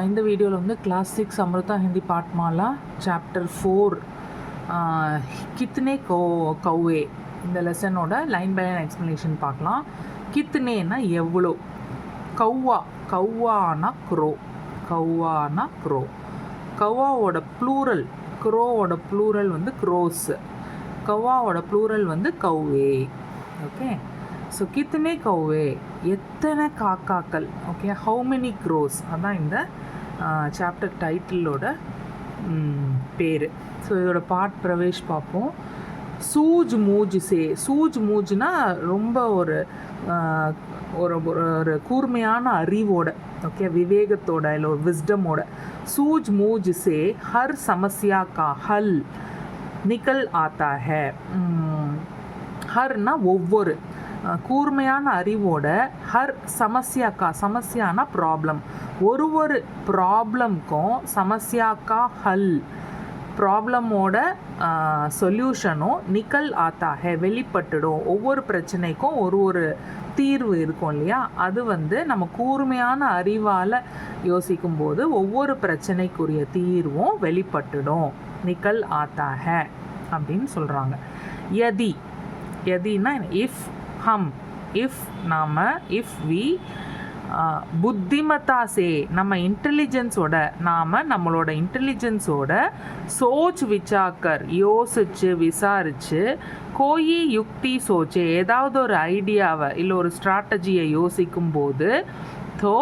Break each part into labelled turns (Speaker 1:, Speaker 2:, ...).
Speaker 1: இந்த வீடியோவில் வந்து கிளாஸ் 6 அமிர்தா ஹிந்தி பாட்மாலா சாப்டர் 4 கித்னே கௌவே இந்த லெசனோட லைன் பை லைன் எக்ஸ்ப்ளனேஷன் பார்க்கலாம். கித்னேனா எவ்வளோ, கௌவானா க்ரோ, கௌவாவோட ப்ளூரல், க்ரோவோட ப்ளூரல் வந்து க்ரோஸ், கௌவாவோட ப்ளூரல் வந்து கௌவே. ஓகே, ஸோ கித்னே கௌவே எத்தனை காக்காக்கள். ஓகே, ஹவு மெனி க்ரோஸ் அதான் இந்த சாப்டர் டைட்டிலோட பேர். ஸோ இதோட பாட் பிரவேஷ் பார்ப்போம். சூஜ் மூஜ் சே, சூஜ் மூஜ்னா ரொம்ப ஒரு ஒரு கூர்மையான அறிவோட, ஓகே, விவேகத்தோட இல்லை ஒரு விஸ்டமோட. சூஜ் மூஜ் சே ஹர் சமஸ்யா கா ஹல் நிக்கல் ஆத்தா ஹே. ஹர்னா ஒவ்வொரு, கூர்மையான அறிவோட ஹர் சமஸ்யாக்கா, சமஸ்யானா ப்ராப்ளம், ஒரு ப்ராப்ளம்க்கும் சமஸ்யாக்கா ஹல் ப்ராப்ளமோட சொல்யூஷனும் நிக்கல் ஆத்தா ஹே வெளிப்பட்டுடும். ஒவ்வொரு பிரச்சனைக்கும் ஒரு தீர்வு இருக்கும் இல்லையா, அது வந்து நம்ம கூர்மையான அறிவால் யோசிக்கும்போது ஒவ்வொரு பிரச்சனைக்குரிய தீர்வும் வெளிப்பட்டுடும். நிக்கல் ஆத்தா ஹே அப்படின்னு சொல்கிறாங்க. யதினா இஃப் ஹம், இஃப் நாம், இஃப் வி புத்திமத்தா சே நம்ம இன்டெலிஜென்ஸோட, நம்மளோட இன்டெலிஜென்ஸோட சோச் விசாக்கர் யோசிச்சு விசாரிச்சு, கோயி யுக்தி சோச்சே ஏதாவது ஒரு ஐடியாவை இல்லை ஒரு ஸ்ட்ராட்டஜியை யோசிக்கும்போது, தோ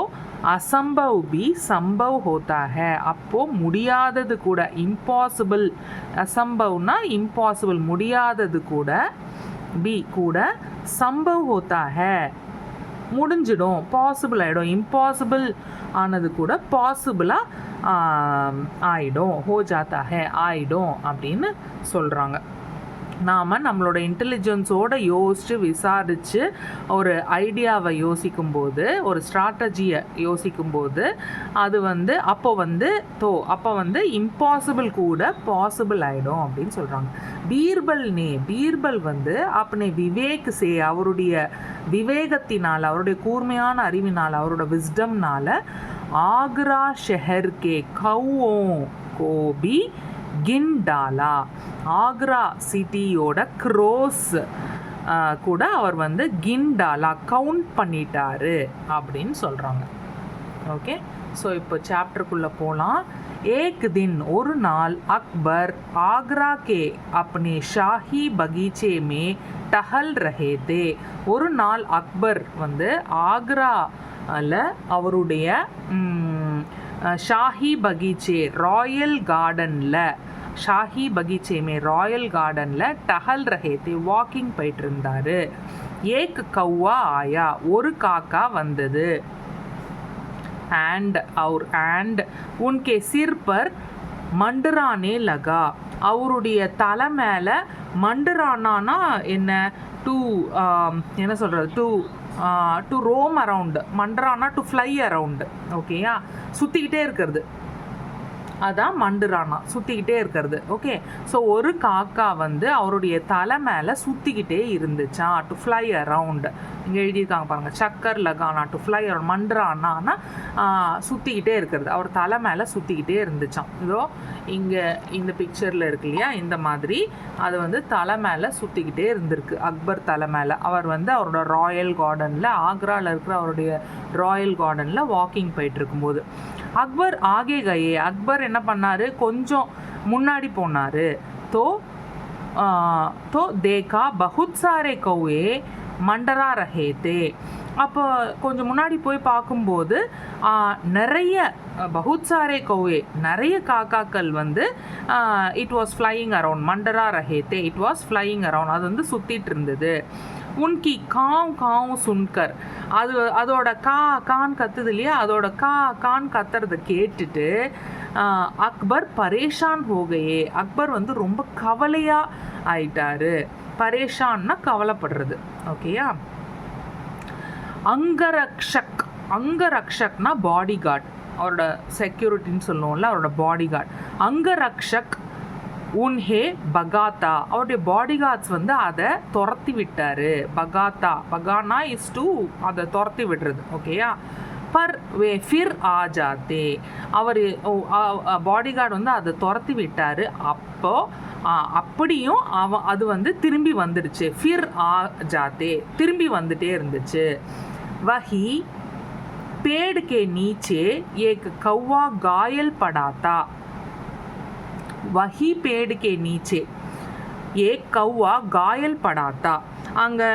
Speaker 1: அசம்பவ் பி சம்பவ் ஹோத்தா ஹே அப்போது முடியாதது கூட, இம்பாசிபிள், அசம்பவ்னா இம்பாசிபிள் முடியாதது கூட, பி கூட சம்பவ் ஹோத்தா ஹே முடிஞ்சிடும், பாசிபிள் ஆகிடும். இம்பாசிபிள் ஆனது கூட பாசிபிளாக ஆகிடும், ஹோ ஜாத்தா ஹே ஆகிடும் அப்படின்னு சொல்கிறாங்க. நாம் நம்மளோட இன்டெலிஜென்ஸோடு யோசித்து விசாரித்து ஒரு ஐடியாவை யோசிக்கும்போது, ஒரு ஸ்ட்ராட்டஜியை யோசிக்கும்போது, அது வந்து அப்போ வந்து இம்பாசிபிள் கூட பாசிபிள் ஆகிடும் அப்படின்னு சொல்கிறாங்க. பீர்பல் வந்து அப்பனே விவேக் சே அவருடைய விவேகத்தினால், அவருடைய கூர்மையான அறிவினால், அவரோட விஸ்டம்னால் Agra Shahr K கௌஓ Gopi கின்டாலா, Agra சிட்டியோட cross கூட அவர் வந்து கின்டாலா கவுண்ட் பண்ணிட்டாரு அப்படின்னு சொல்கிறாங்க. ஓகே, ஸோ இப்போ சாப்டருக்குள்ளே போகலாம். ஏக் தின் ஒரு நாள் அக்பர் ஆக்ரா கே அப்னே ஷாஹி பகீச்சே மே டஹல் ரஹே தே. ஒரு நாள் அக்பர் வந்து ஆக்ராவில் அவருடைய ஷாஹி பகீச்சே ராயல் கார்டனில், ஷாஹி பகீச்சே மே ராயல் கார்டனில் டஹல் ரஹேத்தே வாக்கிங் போயிட்டு இருந்தார். ஏக் கௌவா ஆயா ஒரு காக்கா வந்தது. அண்ட் உன்கே சிர் பர் மண்டரானே லகா அவருடைய தலை மேலே, மண்டரானா என்ன, என்ன சொல்கிறது, டு ரோம் அரவுண்டு, மண்டரானா டு ஃப்ளை அரவுண்டு. ஓகேயா, சுற்றிக்கிட்டே இருக்கிறது, அதான் மண்டரானா, சுற்றிக்கிட்டே இருக்கிறது. ஓகே, ஸோ ஒரு காக்கா வந்து அவருடைய தலை மேலே சுற்றிக்கிட்டே இருந்துச்சான், டு ஃப்ளை அரவுண்ட். இங்கே எழுதியிருக்காங்க பாருங்கள், சக்கர் லகானா டு ஃப்ளை அரவுண்ட், மண்டரானா சுற்றிக்கிட்டே இருக்கிறது, அவர் தலை மேலே சுற்றிக்கிட்டே இருந்துச்சான். இதோ இங்கே இந்த பிக்சரில் இருக்கு இல்லையா, இந்த மாதிரி அது வந்து தலை மேலே சுற்றிக்கிட்டே இருந்திருக்கு, அக்பர் தலை மேலே. அவர் வந்து அவரோட ராயல் கார்டனில், ஆக்ராவில் இருக்கிற அவருடைய ராயல் கார்டனில் வாக்கிங் போயிட்டுருக்கும்போது அக்பர் ஆகே கயே, அக்பர் என்ன பண்ணார், கொஞ்சம் முன்னாடி போனார். தோ தேக்கா பகுத் சாரே கௌவே மண்டரா ரஹே தே. அப்போ கொஞ்சம் முன்னாடி போய் பார்க்கும்போது நிறைய பகுத் சாரே கௌவே நிறைய காக்காக்கள் வந்து இட் வாஸ் ஃப்ளையிங் அரவுண்ட், மண்டரா ரஹே தே இட் வாஸ் ஃப்ளையிங் அரவுண்ட், அது வந்து சுற்றிட்டு இருந்தது. உன்கி காவும் சுன்கர் அதோட கான் கத்துது இல்லையா, அதோட கான் கத்துறதை கேட்டுட்டு அக்பர் பரேஷான் ஹோகையே, அக்பர் வந்து ரொம்ப கவலையாக ஆயிட்டாரு. பரேஷான்னா கவலைப்படுறது. ஓகேயா, அங்கரக்ஷக்னா பாடி கார்டு, அவரோட செக்யூரிட்டின்னு சொல்லுவோம்ல, அவரோட பாடி கார்டு. அங்கரக்ஷக் உன்ஹே பகாத்தா அவருடைய பாடி கார்ட்ஸ் வந்து அதை துரத்தி விட்டார். பகானா இஸ் டு அதை துரத்தி விடுறது. ஓகேயா, பர் வே ஃபிர் ஆ ஜாத்தே. அவர் பாடிகார்டு வந்து அதை துரத்தி விட்டார். அப்படியும் அது வந்து திரும்பி வந்துடுச்சு. ஃபிர் ஆ ஜாத்தே, திரும்பி வந்துட்டே இருந்துச்சு. வஹி पेड़ के नीचे एक कौवा घायल पड़ा था. वही पेड़ के नीचे एक कौवा घायल पड़ा था. அங்கே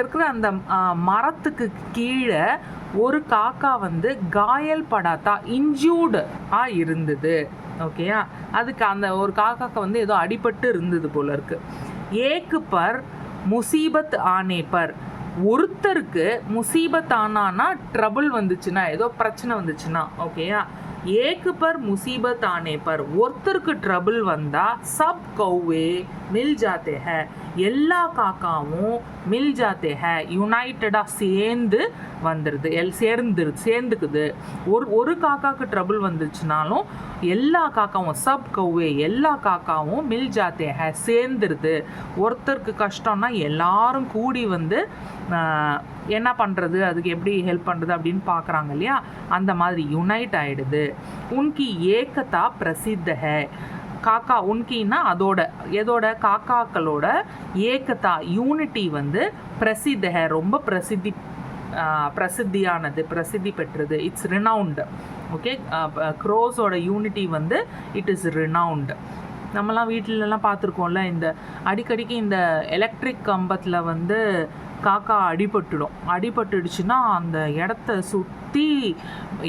Speaker 1: இருக்கிற அந்த மரத்துக்கு கீழே ஒரு காக்கா வந்து காயல் படாத்தா, இன்ஜூர்டு இருந்தது. ஓகேயா, அதுக்கு அந்த ஒரு காக்காக்கு வந்து ஏதோ அடிபட்டு இருந்தது போல இருக்கு. ஏக்கு பர் முசீபத் ஆனே பர், ஒருத்தருக்கு முசீபத் ஆனானா ட்ரபுள் வந்துச்சுன்னா, ஏதோ பிரச்சனை வந்துச்சுன்னா. ஓகேயா, ஏக்கு பர் முசீபத் ஆனே பர், ஒருத்தருக்கு ட்ரபுள் வந்தா சப் கௌவே மில் ஜாத்தே ஹை, எல்லா காக்காவும் மில் ஜாத்தே ஹை, யுனைட்டடாக சேர்ந்து வந்துடுது, சேர்ந்துக்குது. ஒரு காக்காவுக்கு ட்ரபுள் வந்துச்சுனாலும் எல்லா காக்காவும் சப் கௌவே எல்லா காக்காவும் மில் ஜாத்தே ஹை, சேர்ந்துருது. ஒருத்தருக்கு கஷ்டம்னா எல்லாரும் கூடி வந்து என்ன பண்ணுறது, அதுக்கு எப்படி ஹெல்ப் பண்ணுறது அப்படின்னு பார்க்குறாங்க இல்லையா, அந்த மாதிரி யுனைட் ஆகிடுது. உன்கி ஏகதா பிரசித்த ஹை, காக்கா உன்கின்னா எதோட காக்காக்களோட ஏகதா யூனிட்டி வந்து பிரசித்த ஹை, ரொம்ப பிரசித்தியானது, பிரசித்தி பெற்றது. It's renowned. ஓகே, க்ரோஸோட யூனிட்டி வந்து இட் இஸ் ரினவுண்டு. நம்மலாம் வீட்டிலலாம் பார்த்துருக்கோம்ல, இந்த அடிக்கடிக்கு இந்த எலக்ட்ரிக் கம்பத்தில் வந்து காக்கா அடிபட்டுடுச்சுன்னா அந்த இடத்த சுற்றி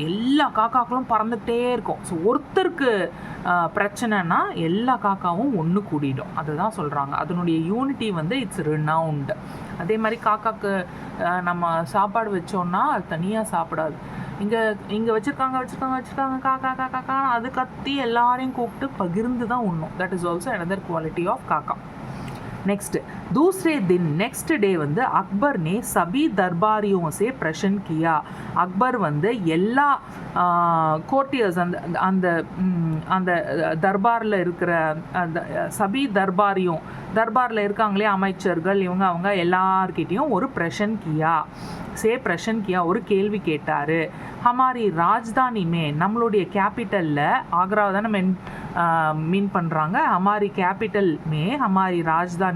Speaker 1: எல்லா காக்காக்களும் பறந்துகிட்டே இருக்கும். ஸோ ஒருத்தருக்கு பிரச்சனைனா எல்லா காக்காவும் ஒன்று கூடிடும். அதுதான் சொல்கிறாங்க, அதனுடைய யூனிட்டி வந்து இட்ஸ் ரினவுண்டு. அதே மாதிரி காக்காக்கு நம்ம சாப்பாடு வச்சோன்னா அது தனியாக சாப்பிடாது. இங்கே வச்சுருக்காங்க காக்கா அது கத்தி எல்லாரையும் கூப்பிட்டு பகிர்ந்து தான் உண்ணும். That is also another quality of காக்கா. नेक्स्ट दूसरे दिन नेक्स्ट डे வந்து அக்பர் ने सभी दरबारियों से प्रश्न किया. அக்பர் வந்து எல்லா கோர்ட்டியர்ஸ் அந்த அந்த தர்பாரில் இருக்கிற அந்த சபி தர்பாரில் இருக்காங்களே அமைச்சர்கள், அவங்க எல்லார்கிட்டையும் ஒரு பிரஷன் கியா ஒரு கேள்வி கேட்டார். ஹமாரி ராஜ்தானி நம்மளுடைய கேபிட்டலில் ஆக்ராவை தானே மீன் பண்ணுறாங்க. ஹமாரி கேபிட்டல் ஹமாரி ராஜ்தானி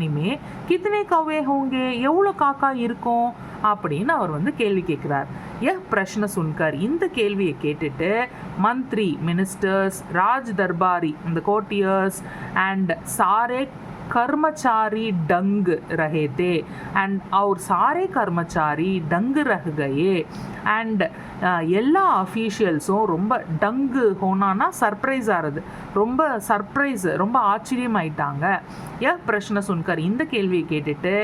Speaker 1: கித்தனை கௌவே ஹோங்கே, எவ்வளோ காக்கா இருக்கும் அப்படின்னு அவர் வந்து கேள்வி கேட்குறார். பிரஷ்ன சுன்கர், இந்த கேள்வியை கேட்டுட்டு மந்திரி, மினிஸ்டர்ஸ், ராஜ் தர்பாரி, இந்த கோர்ட்டியர்ஸ் அண்ட் சாரே कर्मचारी डंग रहे थे एंड और सारे कर्मचारी डंग रह गए एंड எல்லா அஃபீஷியல்ஸும் ரொம்ப டங்கு ஹோனானா சர்ப்ரைஸ் ஆகிறது, ரொம்ப ஆச்சரியமாயிட்டாங்க. பிரஷ்ன சுன்கர், இந்த கேள்வியை கேட்டுட்டு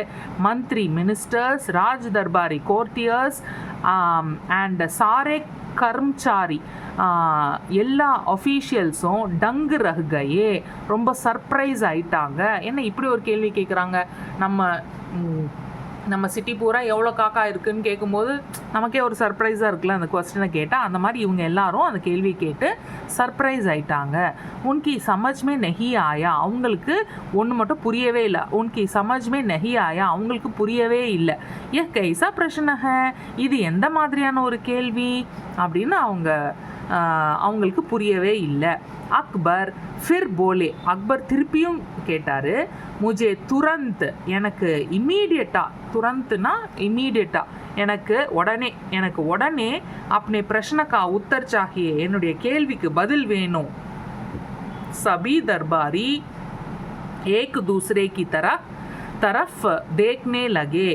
Speaker 1: மந்திரி, மினிஸ்டர்ஸ், ராஜ் தர்பாரி, கோர்ட்டியர்ஸ் அண்ட் சாரே கர்மச்சாரி, எல்லா அஃபீஷியல்ஸும் டங்கு ரஹ்கையே, ரொம்ப சர்ப்ரைஸ் ஆயிட்டாங்க. என்ன இப்படி ஒரு கேள்வி கேட்குறாங்க? நம்ம சிட்டி பூரா எவ்வளோ காக்கா இருக்குதுன்னு கேட்கும்போது நமக்கே ஒரு சர்ப்ரைஸாக இருக்குல்ல அந்த கொஸ்டினை கேட்டால். அந்த மாதிரி இவங்க எல்லாரும் அந்த கேள்வியை கேட்டு சர்ப்ரைஸ் ஆயிட்டாங்க. உன்கி சமஜ்மே நெஹி ஆயா, அவங்களுக்கு ஒன்று மட்டும் புரியவே இல்லை. உன்கி சமஜ்மே நெஹி ஆயா, அவங்களுக்கு புரியவே இல்லை. கைசா பிரச்சனை ஹை, இது எந்த மாதிரியான ஒரு கேள்வி அப்படின்னு அவங்களுக்கு புரியவே இல்லை. அக்பர் ஃபிர் போலே, அக்பர் திருப்பியும் கேட்டார். முஜே துரந்த், எனக்கு இம்மீடியட்டாக, துரந்த்னா இம்மீடியட்டாக, எனக்கு உடனே अपने प्रश्न का उत्तर चाहिए, என்னுடைய கேள்விக்கு பதில் வேணும். सभी दरबारी एक दूसरे की तरफ देखने लगे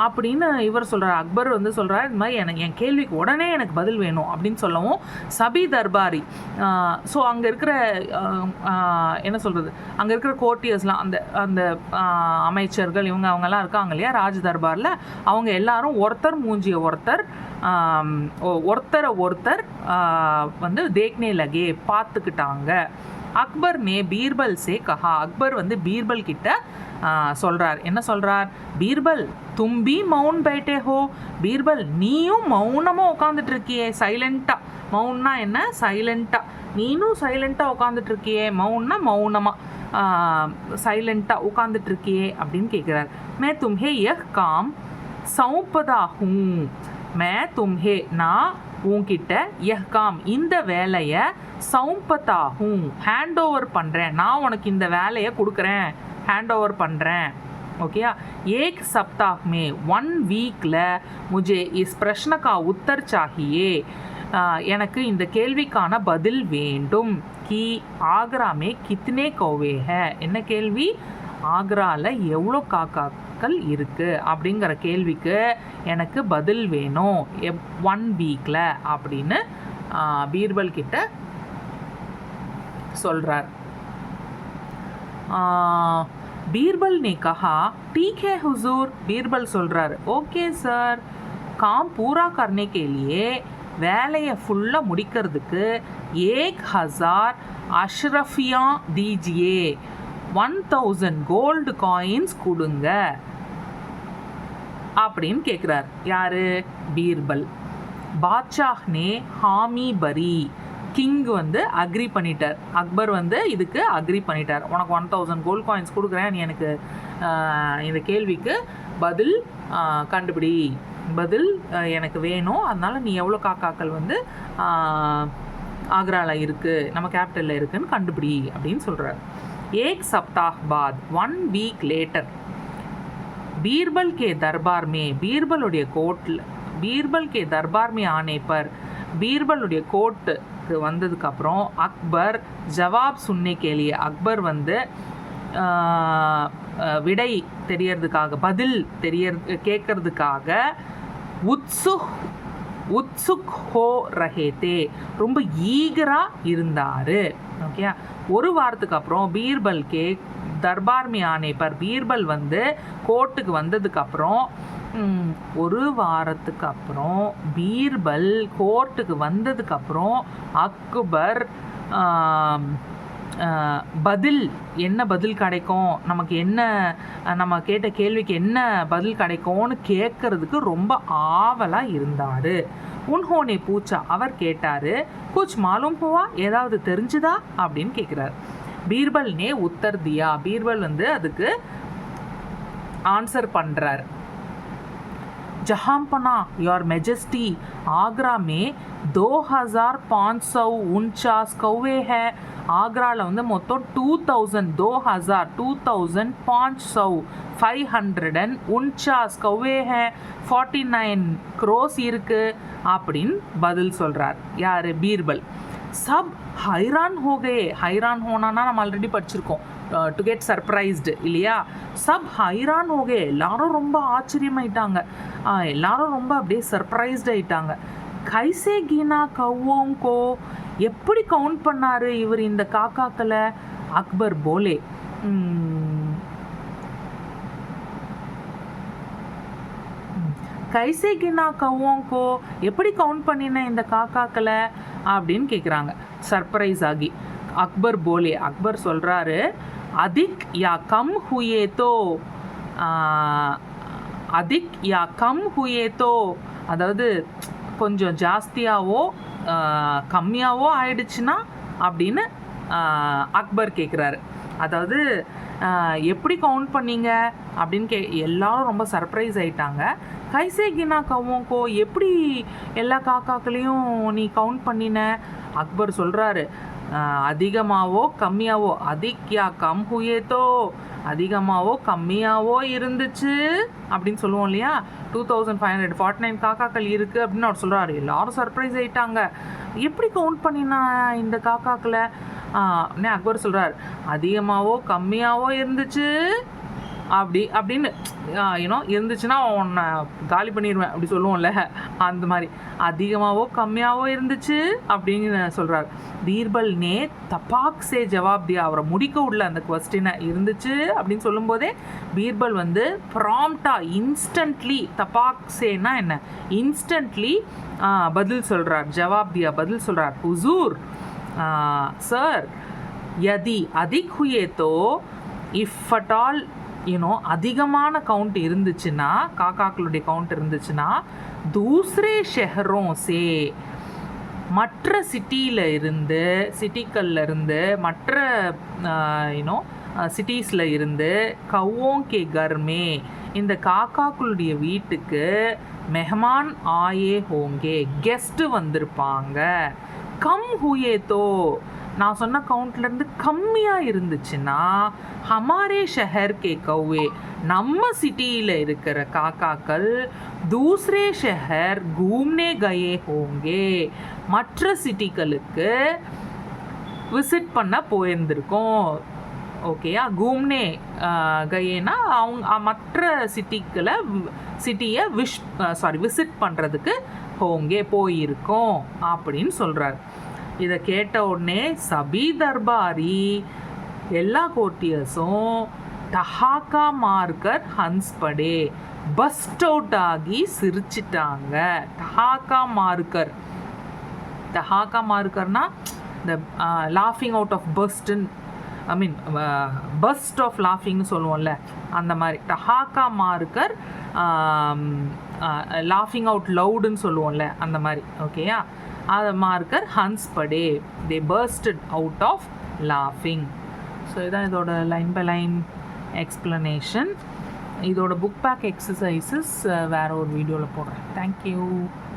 Speaker 1: அப்படின்னு இவர் சொல்கிறார். அக்பர் வந்து சொல்கிறார், இந்த மாதிரி என் கேள்விக்கு உடனே எனக்கு பதில் வேணும் அப்படின்னு சொல்லவும் சபி தர்பாரி, ஸோ அங்கே இருக்கிற என்ன சொல்கிறது, அங்கே இருக்கிற கோர்ட்டியர்ஸ்லாம், அந்த அமைச்சர்கள் அவங்கெல்லாம் இருக்காங்க இல்லையா ராஜ் தர்பாரில், அவங்க எல்லாரும் ஒருத்தர் மூஞ்சிய ஒருத்தர் வந்து தேக்னே லகே, பார்த்துக்கிட்டாங்க. அக்பர் நே பீர்பல் சே கஹா, அக்பர் வந்து பீர்பல் கிட்ட சொல்கிறார். என்ன சொல்கிறார்? பீர்பல் தும் பி மௌன் பைட்டே ஹோ, பீர்பல் நீயும் மௌனமாக உட்காந்துட்டு இருக்கியே, சைலண்ட்டாக. மௌன்னா என்ன? சைலண்ட்டாக. நீனும் சைலண்ட்டாக உட்காந்துட்டு இருக்கியே, மௌன்னா மௌனமாக சைலண்ட்டாக உட்காந்துட்டு இருக்கியே அப்படின்னு கேட்குறார். மே தும்ஹே யஹ் காம் சௌப்பதா ஹூ, மே தும்ஹே நான் உன்கிட்ட யஹ் காம் இந்த வேலையை சௌம்பதா ஹூம் ஹேண்ட் ஓவர் பண்ணுறேன், நான் உனக்கு இந்த வேலையை கொடுக்குறேன், ஹேண்ட் ஓவர் பண்ணுறேன். ஓகேயா. एक सप्ताह में 1 वीकिல் मुझे इस प्रश्न का उत्तर चाहिए, எனக்கு இந்த கேள்விக்கான பதில் வேண்டும். कि आगरा में कितने कौवे है, என்ன கேள்வி, ஆக்ராவில் எவ்வளோ காக்காக்கள் இருக்குது அப்படிங்கிற கேள்விக்கு எனக்கு பதில் வேணும் 1 வீக்கில் அப்படின்னு பீர்பல் கிட்ட சொல்கிறார். बीरबल ने कहा ठीक है हुजूर, बीरबल சொல்கிறார் ஓகே சார், काम पूरा करने के लिए வேலையை ஃபுல்லாக முடிக்கிறதுக்கு 1000 அஷ்ரஃபியா दीजिए, 1000 கோல்டு காயின்ஸ் கொடுங்க அப்படின்னு கேட்குறார். யார்? பீர்பல். பாட்ஷாஹ் நே ஹாமி பரி, கிங் வந்து அக்ரி பண்ணிட்டார், அக்பர் வந்து இதுக்கு அக்ரி பண்ணிட்டார். உனக்கு 1000 கோல்ட் காயின்ஸ் கொடுக்குறேன், நீ எனக்கு இந்த கேள்விக்கு பதில் கண்டுபிடி, பதில் எனக்கு வேணும், அதனால் நீ எவ்வளோ காக்காக்கள் வந்து ஆக்ராவில் இருக்குது, நம்ம கேபிட்டலில் இருக்குதுன்னு கண்டுபிடி அப்படின்னு சொல்கிறார். 1 सप्ताह बाद 1 वीक लेटर बीरबल के दरबार में, बीरबलुடைய கோர்ட்டில், बीरबल के दरबार में आने पर, बीरबलुடைய கோர்ட்டுக்கு வந்ததுக்கப்புறம் அக்பர் ஜவாப் சுன்ने के लिए, அக்பர் வந்து விடை தெரியறதுக்காக, பதில் கேட்கறதுக்காக உத்சுக் ஹோ ரஹேதே, ரொம்ப ஈகராக இருந்தார். ஓகே. ஒரு வாரத்துக்கு அப்புறம் பீர்பல் கே தர்பார் में आने पर, பீர்பல் வந்து கோர்ட்டுக்கு வந்ததுக்கப்புறம், ஒரு வாரத்துக்கு அப்புறம் பீர்பல் கோர்ட்டுக்கு வந்ததுக்கப்புறம் அக்பர் பதில், என்ன பதில் கிடைக்கும், நமக்கு என்ன, நம்ம கேட்ட கேள்விக்கு என்ன பதில் கிடைக்கும்னு கேட்கறதுக்கு ரொம்ப ஆவலாக இருந்தார். உன்ஹோனே பூச்சா, அவர் கேட்டார். குச் மாலூம் ஹுவா, ஏதாவது தெரிஞ்சுதா அப்படின்னு கேட்குறார். பீர்பல் நே உத்தர் தியா, பீர்பல் வந்து அதுக்கு ஆன்சர் பண்ணுறார். जहांपना योर मेजेस्टी, आगरा में 2549 कौवे है, ஆக்ராவில் வந்து மொத்தம் 2549 கௌவே ஹே, 49 crores இருக்குது அப்படின்னு பதில் சொல்கிறார். யார்? பீர்பல். சப் ஹைரான் ஹோகே, ஹைரான் ஹோனானா நம்ம ஆல்ரெடி படிச்சிருக்கோம், டு கெட் சர்ப்ரைஸ்டு இல்லையா. சப் ஹைரான் ஹோகே, எல்லாரும் ரொம்ப ஆச்சரியமாயிட்டாங்க, எல்லாரும் ரொம்ப அப்படியே சர்ப்ரைஸ்ட் ஆயிட்டாங்க. கைசே கீனா கௌவோங்கோ, எப்படி கவுண்ட் பண்ணார் இவர் இந்த காக்காக்களை? அக்பர் போலே, கைசே கினா கௌவோங்கோ, எப்படி கவுண்ட் பண்ணின இந்த காக்காக்களை அப்படின்னு கேட்குறாங்க சர்ப்ரைஸ் ஆகி. அக்பர் போலே, அக்பர் சொல்கிறாரு அதிக் யா கம் ஹுயே தோ, அதிக் யா கம் ஹுயே தோ, அதாவது கொஞ்சம் ஜாஸ்தியாவோ கம்மியாவோ ஆயிடுச்சுன்னா அப்படின்னு அக்பர் கேட்குறாரு. அதாவது எப்படி கவுண்ட் பண்ணீங்க அப்படின்னு எல்லாரும் ரொம்ப சர்ப்ரைஸ் ஆயிட்டாங்க. கைசே கினா கவுங்கோ, எப்படி எல்லா காக்காக்களையும் நீ கவுண்ட் பண்ணின? அக்பர் சொல்கிறாரு அதிகமாகவோ கம்மியாவோ, அதிக்யா கம் ஹுயேதோ, அதிகமாகவோ கம்மியாவோ இருந்துச்சு அப்படின்னு சொல்லுவோம் இல்லையா. 2549 காக்காக்கள் இருக்குது அப்படின்னு அவர் சொல்கிறாரு. எல்லாரும் சர்ப்ரைஸ் ஆகிட்டாங்க, எப்படி கவுண்ட் பண்ணினா இந்த காக்காக்களை? அக்பர் சொல்கிறார் அதிகமாகவோ கம்மியாகவோ இருந்துச்சு அப்படின்னு இருந்துச்சுன்னா உன்னை காலி பண்ணிடுவேன் அப்படி சொல்லுவோம்ல, அந்த மாதிரி அதிகமாகவோ கம்மியாகவோ இருந்துச்சு அப்படின்னு சொல்கிறார். பீர்பல் நே தபாக் சே ஜவாப் தியா, அவரை முடிக்க உள்ள அந்த கொஸ்டினை இருந்துச்சு அப்படின்னு சொல்லும்போதே பீர்பல் வந்து ப்ராம்ப்டாக இன்ஸ்டன்ட்லி, தபாக் சேனா என்ன, இன்ஸ்டன்ட்லி பதில் சொல்கிறார், ஜவாப் தியா பதில் சொல்கிறார். ஹுசூர் சார், யதி அதிக் ஹுயே தோ, இஃப் அட் ஆல் அதிகமான கவுண்ட் இருந்துச்சுன்னா, காக்காக்களுடைய கவுண்ட் இருந்துச்சுன்னா, தூசரே ஷெஹரோं சே, மற்ற சிட்டியில் இருந்து, சிட்டிக்கல்ல இருந்து, மற்ற சிட்டிஸில் இருந்து, கவ்வோं के घर में, இந்த காக்காக்களுடைய வீட்டுக்கு மெஹமான் ஆயே ஹோங்கே, கெஸ்ட்டு வந்திருப்பாங்க. கம் ஹுயே தோ, நான் சொன்ன கவுண்ட்லேருந்து கம்மியாக இருந்துச்சுன்னா ஹமாரே ஷஹர் கே கௌவே, நம்ம சிட்டியில் இருக்கிற காக்காக்கள் தூஸ்ரே ஷஹர் கூம்னே கயே ஹோங்கே, மற்ற சிட்டிகளுக்கு விசிட் பண்ண போயிருந்திருக்கோம். ஓகேயா, கூம்னே கயேனா அவங்க மற்ற சிட்டியை விசிட் பண்ணுறதுக்கு ஹோங்கே போயிருக்கோம் அப்படின்னு சொல்கிறார். இதை கேட்ட உடனே சபி தர்பாரி, எல்லா கோர்ட்டியர்ஸும் டஹாக்கா மார்க்கர் ஹன்ஸ் படே, பஸ்ட் அவுட் ஆகி சிரிச்சிட்டாங்க. டஹாக்கா மார்க்கர்னா இந்த லாஃபிங் அவுட் ஆஃப் பஸ்ட்ன்னு, ஐ மீன் பஸ்ட் ஆஃப் லாஃபிங்னு சொல்லுவோம்ல, அந்த மாதிரி. டஹாக்கா மார்க்கர் லாஃபிங் அவுட் லவுடுன்னு சொல்லுவோம்ல, அந்த மாதிரி. ஓகேயா, அது மார்க்கர் ஹன்ஸ் படே, தே பர்ஸ்டட் அவுட் ஆஃப் லாஃபிங். ஸோ இதான் இதோட லைன் பை லைன் எக்ஸ்ப்ளனேஷன். இதோட புக் பேக் எக்ஸசைசஸ் வேறு ஒரு வீடியோவில் போடுறேன். தேங்க்யூ.